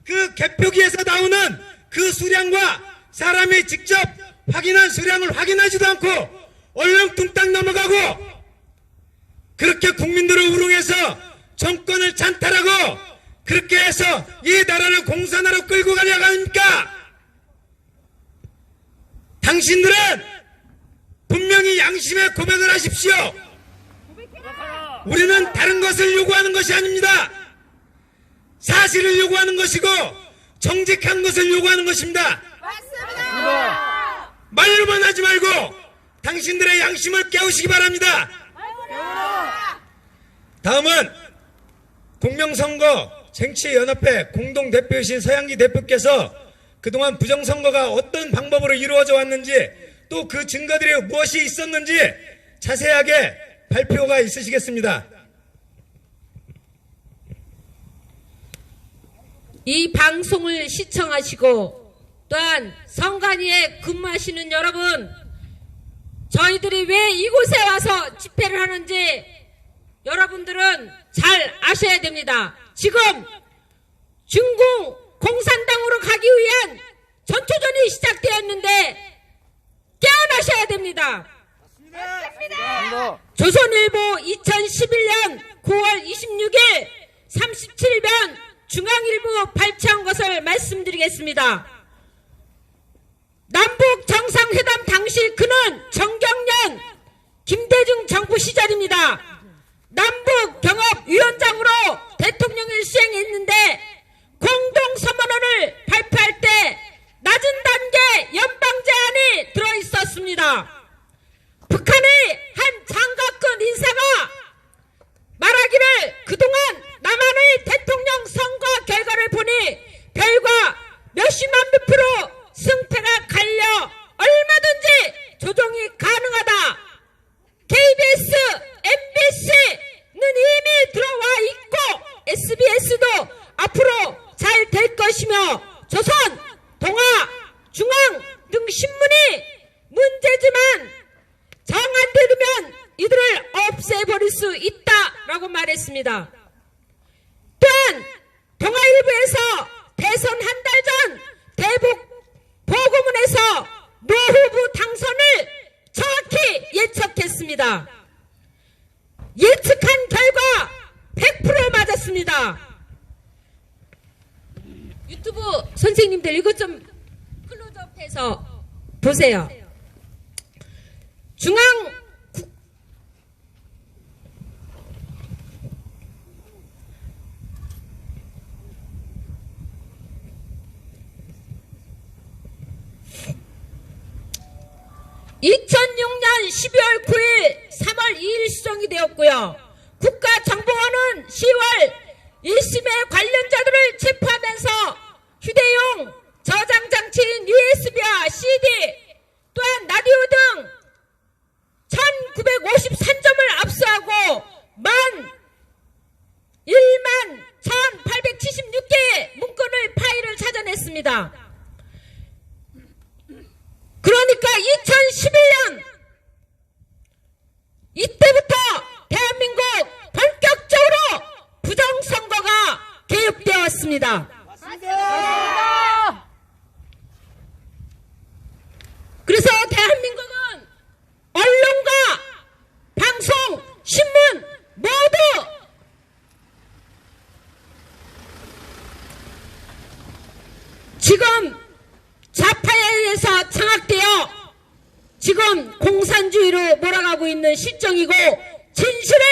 그 개표기에서 나오는 그 수량과 사람이 직접 확인한 수량을 확인하지도 않고 얼렁뚱땅 넘어가고 그렇게 국민들을 우롱해서 정권을 찬탈하고 그렇게 해서 이 나라를 공산화로 끌고 가려고 합니까? 당신들은 분명히 양심의 고백을 하십시오. 우리는 다른 것을 요구하는 것이 아닙니다. 사실을 요구하는 것이고 정직한 것을 요구하는 것입니다. 맞습니다. 말로만 하지 말고 당신들의 양심을 깨우시기 바랍니다. 다음은 공명선거 쟁취연합회 공동대표이신 서양기 대표께서 그동안 부정선거가 어떤 방법으로 이루어져 왔는지 또 그 증거들이 무엇이 있었는지 자세하게 발표가 있으시겠습니다. 이 방송을 시청하시고 또한 선관위에 근무하시는 여러분, 저희들이 왜 이곳에 와서 집회를 하는지 여러분들은 잘 아셔야 됩니다. 지금 중국 공산당으로 가기 위한 전초전이 시작되었는데 깨어나셔야 됩니다. 조선일보 2011년 9월 26일 37번 중앙일보 발췌한 것을 말씀드리겠습니다. 남북 정상회담 당시 그는 정경련 김대중 정부 시절입니다. 남북 경협위원장으로 대통령을 수행했는데 공동선언원을 발표할 때 낮은 단계 연방제안이 들어있었습니다. 북한의 한 장갑근 인사가 말하기를 그동안 남한의 대통령 선거 결과를 보니 별과 몇십만 표 승패가 갈려 얼마든지 조정이 가능하다. KBS 조선, 동아, 중앙 등 신문이 문제지만 정 안 들으면 이들을 없애버릴 수 있다라고 말했습니다. 또한 동아일보에서 대선 한 달 전 대북 보고문에서 노 후보 당선을 정확히 예측했습니다. 예측한 결과 100% 맞았습니다. 유튜브 선생님들 이것 좀 클로즈업해서 보세요. 중앙 2006년 12월 9일 3월 2일 수정이 되었고요. 국가정보원은 10월 1심에 관련자들을 체포하면서 휴대용 저장장치인 USB와 CD 또한 라디오 등 1953점을 압수하고 11,876개의 문건을 파일을 찾아냈습니다. 그러니까 2011년 이때부터 대한민국 본격적으로 부정선거가 개입되었습니다. 그래서 대한민국은 언론과 방송, 신문 모두 지금 좌파에 의해서 장악되어 지금 공산주의로 몰아가고 있는 실정이고 진실을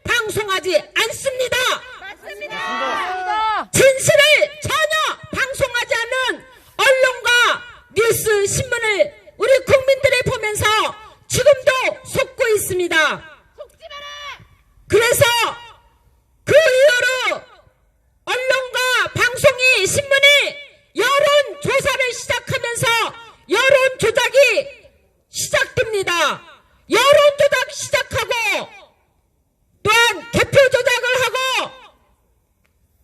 방송하지 않습니다. 맞습니다. 진실을 전혀 방송하지 않는 언론과 뉴스, 신문을 우리 국민들이 보면서 지금도 속고 있습니다. 그래서 그 이후로 언론과 방송이, 신문이 여론조사를 시작하면서 여론조작이 시작됩니다. 여론조작 시작하고 또한 개표 조작을 하고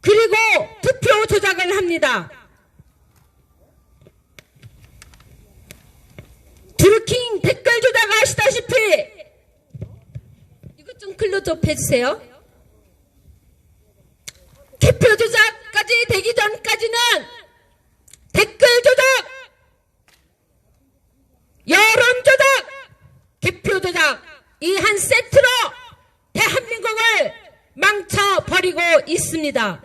그리고 투표 조작을 합니다. 드루킹 댓글 조작 아시다시피 이것 좀 클로즈업 해주세요. 개표 조작까지 되기 전까지는 댓글 조작, 여론 조작, 개표 조작 이 한 세트로 대한민국을 망쳐버리고 있습니다.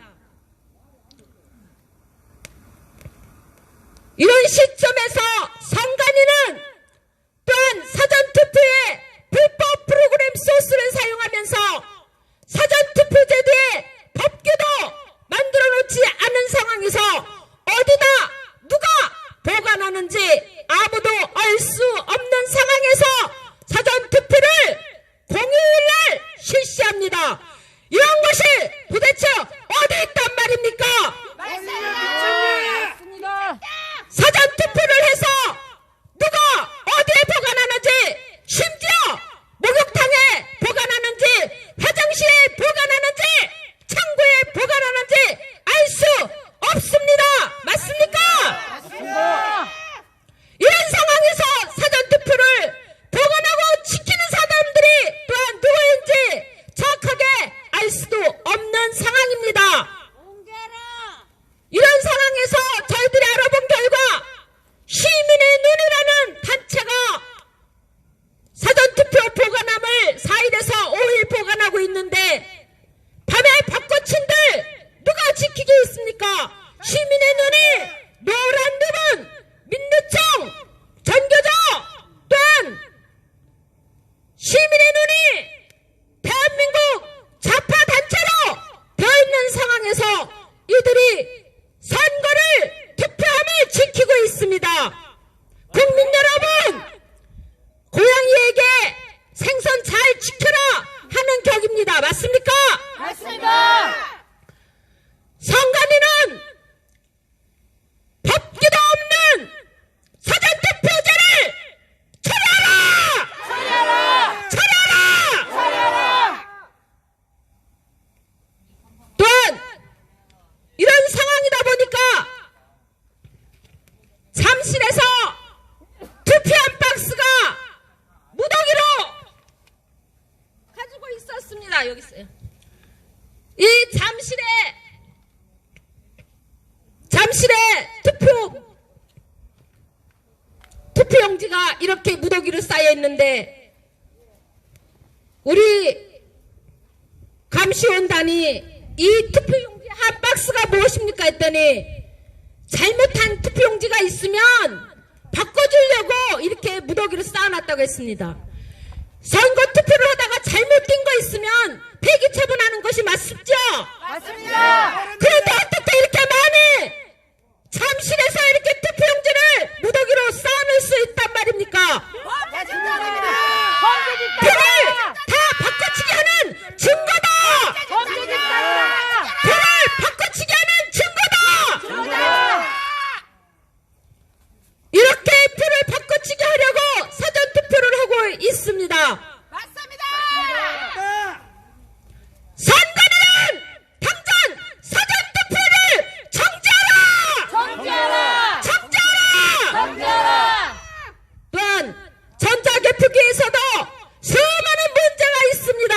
이런 시점에서 선관위는 또한 사전투표에 불법 프로그램 소스를 사용하면서 사전투표제도에 법규도 만들어 놓지 않은 상황에서 어디다 누가 보관하는지 아무도 알 수 없는 상황에서 사전투표를 공휴일날 실시합니다. 이런 것이 도대체 어디 있단 말입니까? 맞습니다. 사전투표를 해서 누가 어디에 보관하는지 심지어 목욕탕에 보관하는지 화장실에 보관하는지 창고에 보관하는지 알 수 없습니다. 맞습니까? 이런 상황에서 사전투표를 보관하고 지키는 사람들이 또한 누구인지 정확하게 알 수도 없는 상황입니다. 이런 상황에서 저희들이 알아본 결과 시민의 눈이라는 단체가 사전투표 보관함을 4일에서 5일 보관하고 있는데 밤에 벚꽃인들 누가 지키고 있습니까? 시민의 눈이 노란 립은 민주청, 전교조 또한 시민의 눈이 대한민국 좌파 단체로 되어 있는 상황에서 이들이 선거를 투표함을 지키고 있습니다. 국민 여러분, 고양이에게 생선 잘 지켜라 하는 격입니다. 맞습니까? 맞습니다. 선관위는 법규도 없는 사전투표제를 철회하라! 철회하라! 또한 이런 상황이 여기 있어요. 이 잠실에 투표용지가 이렇게 무더기로 쌓여 있는데 우리 감시원단이 이 투표용지 한 박스가 무엇입니까 했더니 잘못한 투표용지가 있으면 바꿔주려고 이렇게 무더기로 쌓아놨다고 했습니다. 선거 투표를 하다가 잘못된 거 있으면 폐기 처분하는 것이 맞습죠? 맞습니다. 그런데 어떻게 이렇게 많이 잠실에서 이렇게 투표용지를 무더기로 쌓아놓을 수 있단 말입니까? 대진입니다. 표를 다 바꿔치기 하는 증거다! 표를 바꿔치기 하는 증거다! 이렇게 표를 바꿔치기 하려고 사전투표를 하고 있습니다. 맞습니다. 선관위는 당장 사전투표를 정지하라! 정지하라! 또한 전자개표기에서도 수많은 문제가 있습니다.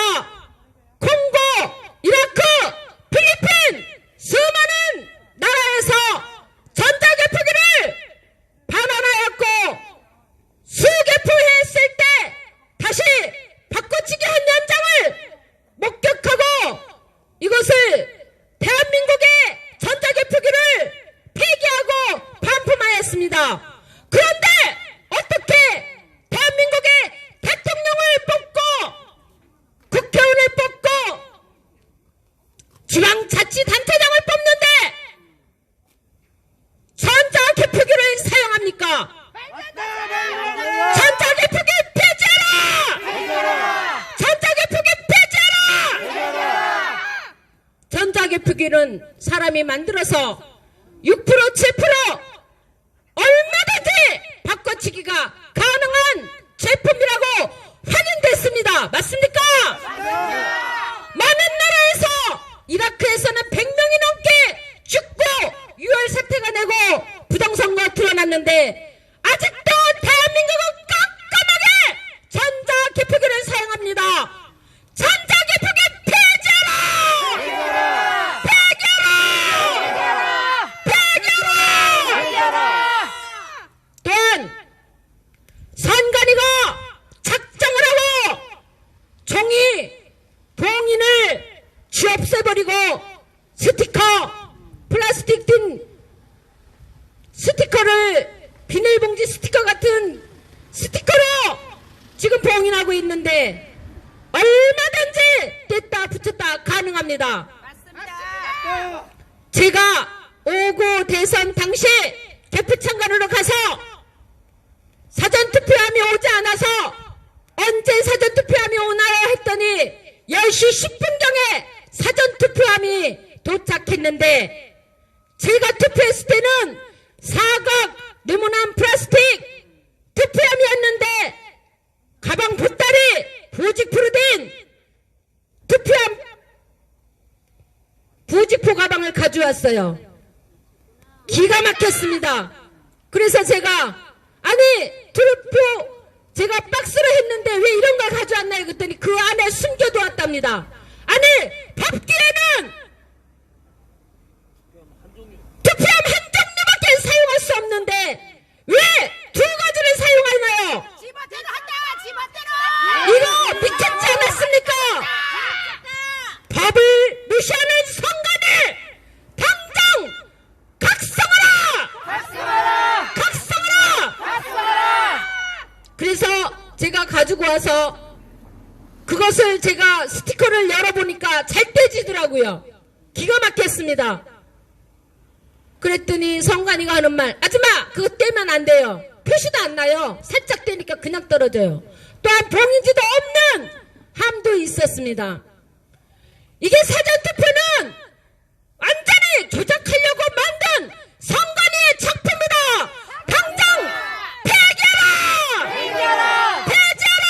콩고, 이라크, 필리핀 수많은 나라에서 전자개표기를 반환하였고 수개표했을 때 다시 바꿔치기 한 현장을 목격하고 이것을 대한민국의 전자개표기를 폐기하고 반품하였습니다. 그런데 어떻게 대한민국의 대통령을 뽑고 국회의원을 뽑고 지방자치단체장을 뽑는데 전자개표기를 사용합니까? 전자개표기 폐지하라! 전자개표기 폐지하라! 전자개표기는 사람이 만들어서 6% 7% 얼마든지 바꿔치기가 가능한 제품이라고 확인됐습니다. 맞습니까? 많은 나라에서 이라크에서는 100명이 넘게 죽고 6월 사태가 내고 부정선거 드러났는데 아직도 대한민국은 깜깜하게 전자개표기를 사용합니다. 전자개표기 폐지하라! 폐기하라! 또한 선관위가 작정을 하고 종이 봉인을 취없애버리고 스티커 플라스틱 든 스티커를 비닐봉지 스티커 같은 스티커로 지금 봉인하고 있는데 얼마든지 뗐다 붙였다 가능합니다. 제가 5구 대선 당시 개표창관으로 가서 사전투표함이 오지 않아서 언제 사전투표함이 오나요 했더니 10시 10분경에 사전투표함이 도착했는데 제가 투표했을 때는 사각 네모난 플라스틱 투표함이었는데 가방 보따리 부직포로 된 투표함 부직포 가방을 가져왔어요. 기가 막혔습니다. 그래서 제가 투표 제가 박스로 했는데 왜 이런 걸 가져왔나요? 그랬더니 그 안에 숨겨두었답니다. 아니 법규에는 투표함 한 종류밖에 사용할 수 없는데 왜 두 가지를 사용하나요? 집어대로 한다. 집어대로. 이거 미쳤지 않았습니까? 법을 무시하는 선관위 당장 각성하라! 각성하라! 그래서 제가 가지고 와서 그것을 제가 스티커를 열어보니까 잘 떼지더라고요. 기가 막혔습니다. 그랬더니 선관위가 하는 말, 아줌마 그거 떼면 안 돼요. 표시도 안 나요. 살짝 떼니까 그냥 떨어져요. 또한 봉인지도 없는 함도 있었습니다. 이게 사전투표는 완전히 조작하려고 만든 선관위의 작품이다. 당장 폐기하라! 폐지하라!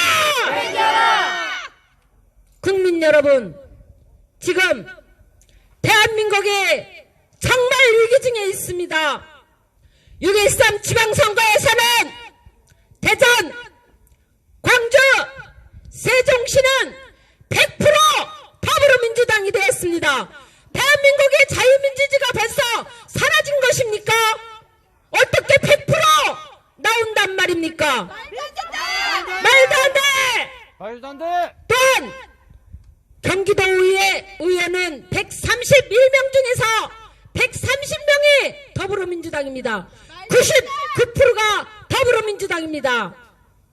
국민 여러분, 지금 대한민국이 정말 위기 중에 있습니다. 6.13 지방선거에서는 대전, 광주, 세종시는 100% 민주당이 되었습니다. 대한민국의 자유민주주의가 벌써 사라진 것입니까? 어떻게 100% 나온단 말입니까? 말도 안 돼! 말도 안 돼! 또한 경기도 의회는 131명 중에서 130명이 더불어민주당입니다. 99%가 더불어민주당입니다.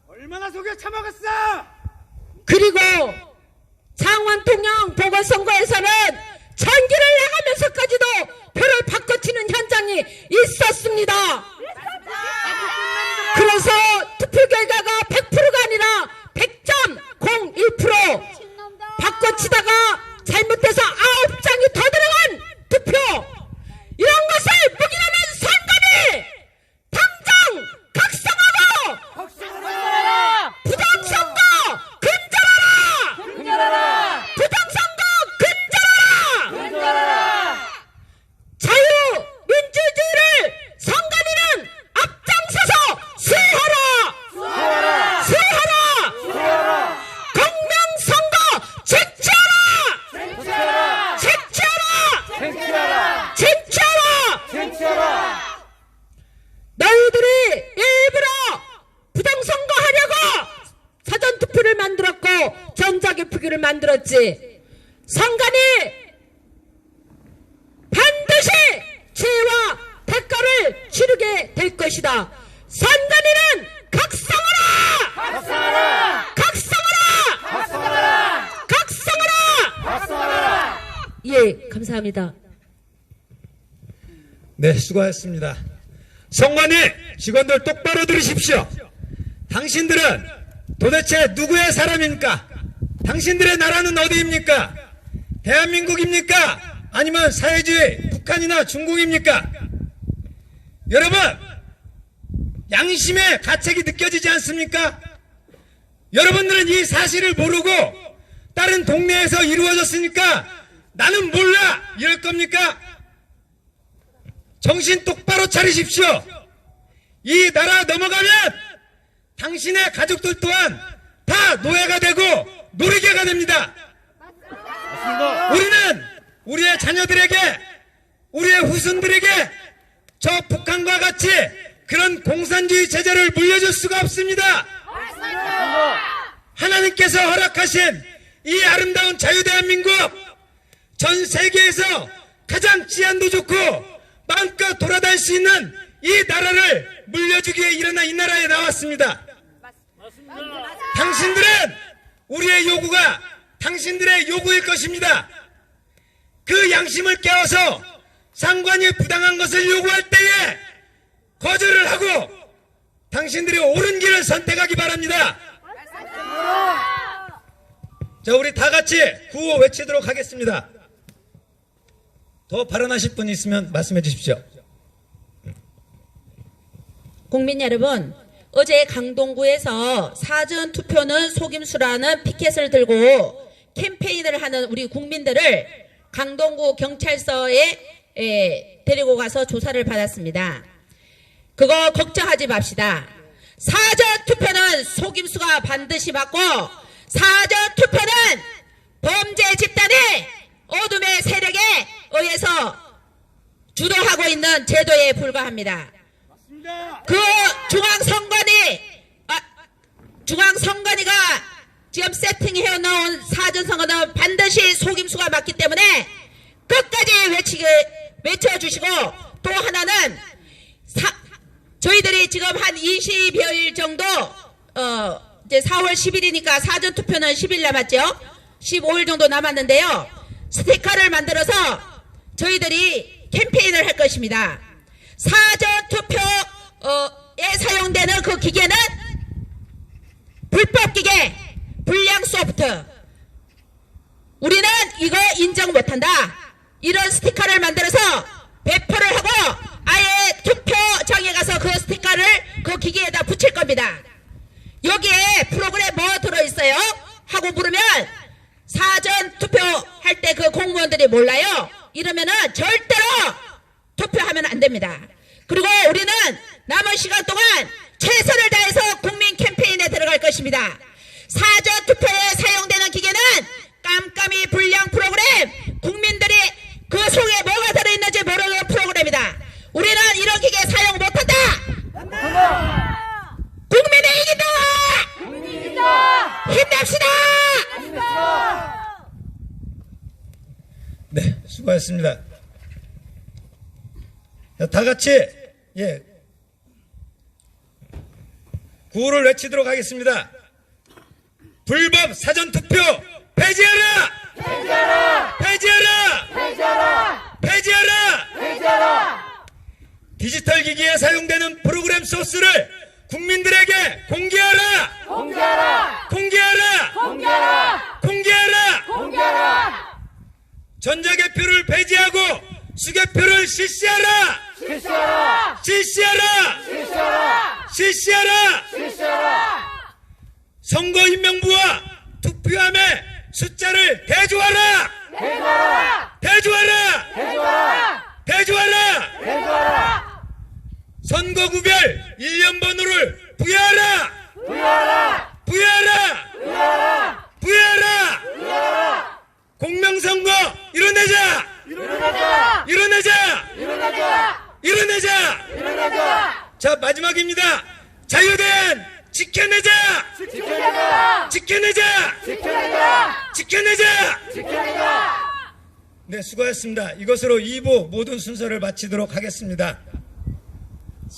얼마나 속여 처먹었어! 그리고 장원통영 보궐선거에서는 전기를 나가면서까지도 표를 바꿔치는 현장이 있었습니다. 그래서 투표 결과가 100%가 아니라 100.01% 바꿔치다가 잘못해서 9장이 더 들어간 투표, 이런 것을 묵인하는 선관위 당장 각성하고 부정선거 근절하라! 부정선거 근절하라! 자유민주주의를 선관위는 앞장서서 수호하라! 공명선거 쟁취하라! 너희들이 일부러 부정선거 하려고 사전투표를 만들었고 전자개표기를 만들었지. 선관위 반드시 죄와 대가를 치르게 될 것이다. 선관위는 각성하라! 예, 감사합니다. 네, 수고하셨습니다. 선관위 직원들 똑바로 들으십시오. 당신들은 도대체 누구의 사람입니까? 당신들의 나라는 어디입니까? 대한민국입니까? 아니면 사회주의 북한이나 중국입니까? 여러분, 양심의 가책이 느껴지지 않습니까? 여러분들은 이 사실을 모르고 다른 동네에서 이루어졌으니까 나는 몰라 이럴 겁니까? 정신 똑바로 차리십시오. 이 나라 넘어가면 당신의 가족들 또한 다 노예가 되고 노리개가 됩니다. 우리는 우리의 자녀들에게, 우리의 후손들에게 저 북한과 같이 그런 공산주의 체제를 물려줄 수가 없습니다. 하나님께서 허락하신 이 아름다운 자유대한민국, 전 세계에서 가장治안도 좋고 마음껏 돌아다닐 수 있는 이 나라를 물려주기 위해 일어나 이 나라에 나왔습니다. 당신들은 우리의 요구가 당신들의 요구일 것입니다. 그 양심을 깨워서 상관이 부당한 것을 요구할 때에 거절을 하고 당신들이 옳은 길을 선택하기 바랍니다. 자, 우리 다 같이 구호 외치도록 하겠습니다. 더 발언하실 분이 있으면 말씀해 주십시오. 국민 여러분, 어제 강동구에서 사전투표는 속임수라는 피켓을 들고 캠페인을 하는 우리 국민들을 강동구 경찰서에 데리고 가서 조사를 받았습니다. 그거 걱정하지 맙시다. 사전투표는 속임수가 반드시 맞고, 사전투표는 범죄 집단의 어둠의 세력에 의해서 주도하고 있는 제도에 불과합니다. 그 중앙선관위가 지금 세팅해 놓은 사전선거는 반드시 속임수가 맞기 때문에 끝까지 외쳐주시고, 또 하나는 저희들이 지금 한 20여일 정도 이제 4월 10일이니까 사전투표는 10일 남았죠. 15일 정도 남았는데요. 스티커를 만들어서 저희들이 캠페인을 할 것입니다. 사전투표에 사용되는 그 기계는 불법 기계, 불량 소프트. 우리는 이거 인정 못한다. 이런 스티커를 만들어서 배포를 하고 아예 투표장에 가서 그 스티커를 그 기계에다 붙일 겁니다. 여기에 프로그램 뭐 들어있어요? 하고 물으면 사전 투표할 때 그 공무원들이 몰라요. 이러면은 절대로 투표하면 안 됩니다. 그리고 우리는 남은 시간 동안 최선을 다해서 국민 캠페인에 들어갈 것입니다. 사전 투표에 사용되는 기계는 깜깜이 불량 프로그램, 국민들이 그 속에 뭐가 들어있는지 모르는 프로그램이다. 우리는 이런 기계 사용 못한다. 국민의 이긴다. 힘냅시다. 네, 수고하셨습니다. 자, 다 같이 구호를 외치도록 하겠습니다. 불법 사전투표 폐지하라! 폐지하라! 폐지하라! 폐지하라! 폐지하라! 폐지하라! 디지털 기기에 사용되는 프로그램 소스를 국민들에게 공개하라! 공개하라! 공개하라! 공개하라! 공개하라! 공개하라! 전자개표를 폐지하고 수개표를 실시하라! 실시하라! 실시하라! 실시하라! 실시하라! 실시하라! 선거인명부와 투표함의 숫자를 대조하라! 대조하라! 대조하라! 대조하라! 대조하라! 대조하라! 선거구별 1년번호를 부여하라! 부여하라! 부여하라! 부여하라! 부여하라! 부여하라! 공명선거 이뤄내자! 이뤄내자! 이뤄내자! 이뤄내자! 이뤄내자! 이뤄내자! 자, 마지막입니다. 자유대안 지켜내자! 지켜내자! 지켜내자! 지켜내자! 지켜내자! 지켜내자! 네, 수고하셨습니다. 이것으로 2부 모든 순서를 마치도록 하겠습니다.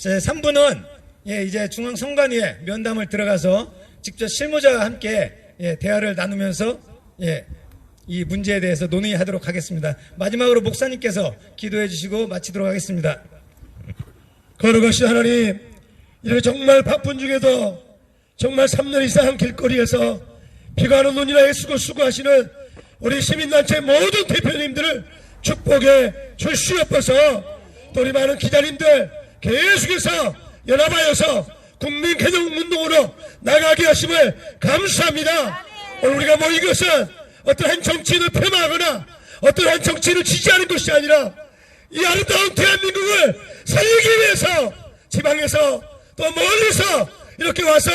제 3부는 이제 중앙선관위에 면담을 들어가서 직접 실무자와 함께 대화를 나누면서 이 문제에 대해서 논의하도록 하겠습니다. 마지막으로 목사님께서 기도해 주시고 마치도록 하겠습니다. 거룩하신 하나님, 이렇게 정말 바쁜 중에도 정말 3년 이상 길거리에서 비가 오는 눈이나 애쓰고 수고하시는 우리 시민단체 모든 대표님들을 축복해 주시옵소서. 또 우리 많은 기자님들 계속해서 연합하여서 국민개정운동으로 나가게 하심을 감사합니다. 오늘 우리가 모인 것은 어떤 한 정치인을 폄하하거나 어떤 한 정치인을 지지하는 것이 아니라 이 아름다운 대한민국을 살리기 위해서 지방에서 또 멀리서 이렇게 와서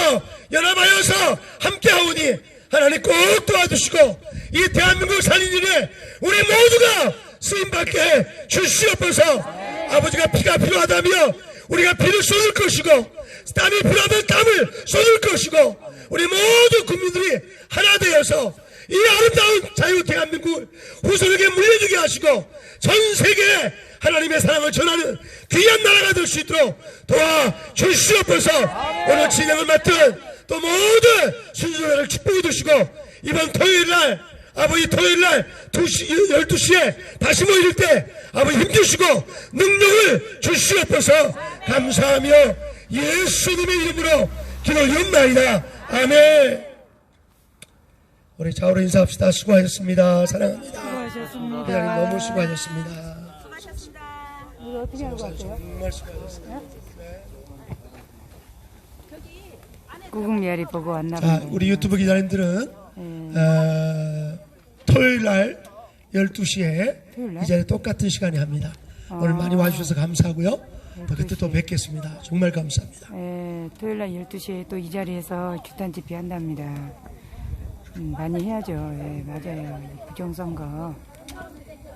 연합하여서 함께하오니 하나님 꼭 도와주시고 이 대한민국을 살리는 일에 우리 모두가 쓰임받게 해 주시옵소서. 아버지가 피가 필요하다며 우리가 피를 쏟을 것이고 땀이 필요하면 땀을 쏟을 것이고 우리 모든 국민들이 하나 되어서 이 아름다운 자유 대한민국을 후손에게 물려주게 하시고 전 세계에 하나님의 사랑을 전하는 귀한 나라가 될 수 있도록 도와주시옵소서. 오늘 진행을 맡은 또 모든 순서를 축복해 주시고 이번 토요일날 아버지 토요일날 12시에 다시 모일 때 아버지 힘주시고 능력을 주시옵소서. 감사하며 예수님의 이름으로 기도드립니다. 아멘. 우리 좌우로 인사합시다. 수고하셨습니다. 사랑합니다. 수고하셨습니다. 기자님 너무 수고하셨습니다. 우리 어떻게 하고 갈게요? 정말 수고하셨습니다. 구국미아리 보고 왔나 자, 보네. 우리 유튜브 기자님들은 토요일날 12시에 토요일날? 이 자리에 똑같은 시간에 합니다. 오늘 많이 와주셔서 감사하고요. 또 그때 또 뵙겠습니다. 정말 감사합니다. 토요일날 12시에 또 이 자리에서 규탄 집회 한답니다. 많이 해야죠. 맞아요. 이 부정선거.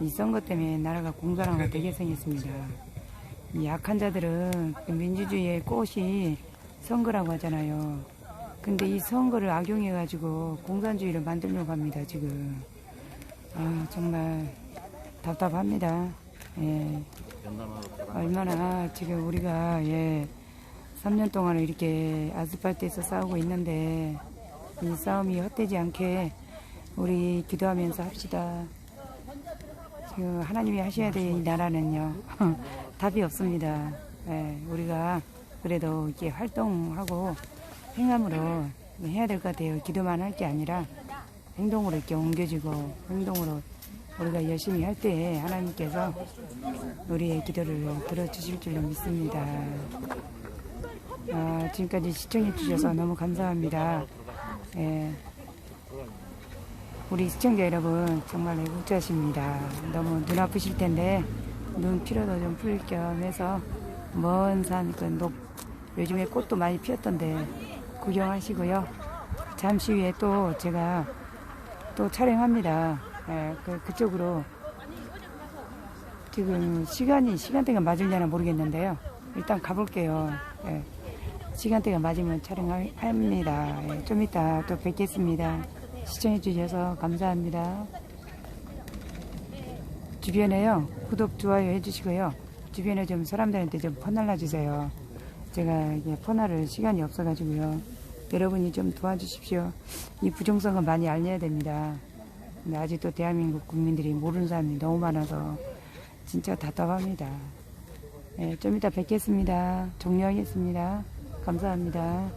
이 선거 때문에 나라가 공산화가 되게 생겼습니다. 이 약한 자들은 그 민주주의의 꽃이 선거라고 하잖아요. 근데 이 선거를 악용해가지고 공산주의를 만들려고 합니다, 지금. 아, 정말 답답합니다. 얼마나 지금 우리가 3년 동안 이렇게 아스팔트에서 싸우고 있는데 이 싸움이 헛되지 않게 우리 기도하면서 합시다. 지금 하나님이 하셔야 될 이 나라는요 답이 없습니다. 우리가 그래도 이렇게 활동하고 행함으로 해야 될 것 같아요. 기도만 할 게 아니라 행동으로 이렇게 옮겨지고 행동으로 우리가 열심히 할 때 하나님께서 우리의 기도를 들어주실 줄로 믿습니다. 지금까지 시청해 주셔서 너무 감사합니다. 우리 시청자 여러분 정말 애국자십니다. 너무 눈 아프실 텐데 눈 피로도 좀 풀 겸 해서 먼 산 요즘에 꽃도 많이 피었던데 구경하시고요. 잠시 후에 또 제가 또 촬영합니다. 예, 그쪽으로 지금 시간대가 맞으려나 모르겠는데요. 일단 가볼게요. 예, 시간대가 맞으면 촬영합니다. 예, 좀 이따 또 뵙겠습니다. 시청해주셔서 감사합니다. 주변에요, 구독, 좋아요 해주시고요. 주변에 좀 사람들한테 좀 퍼날라주세요. 제가 이게 퍼날을 시간이 없어가지고요. 여러분이 좀 도와주십시오. 이 부정성은 많이 알려야 됩니다. 근데 아직도 대한민국 국민들이 모르는 사람이 너무 많아서 진짜 답답합니다. 네, 좀 이따 뵙겠습니다. 종료하겠습니다. 감사합니다.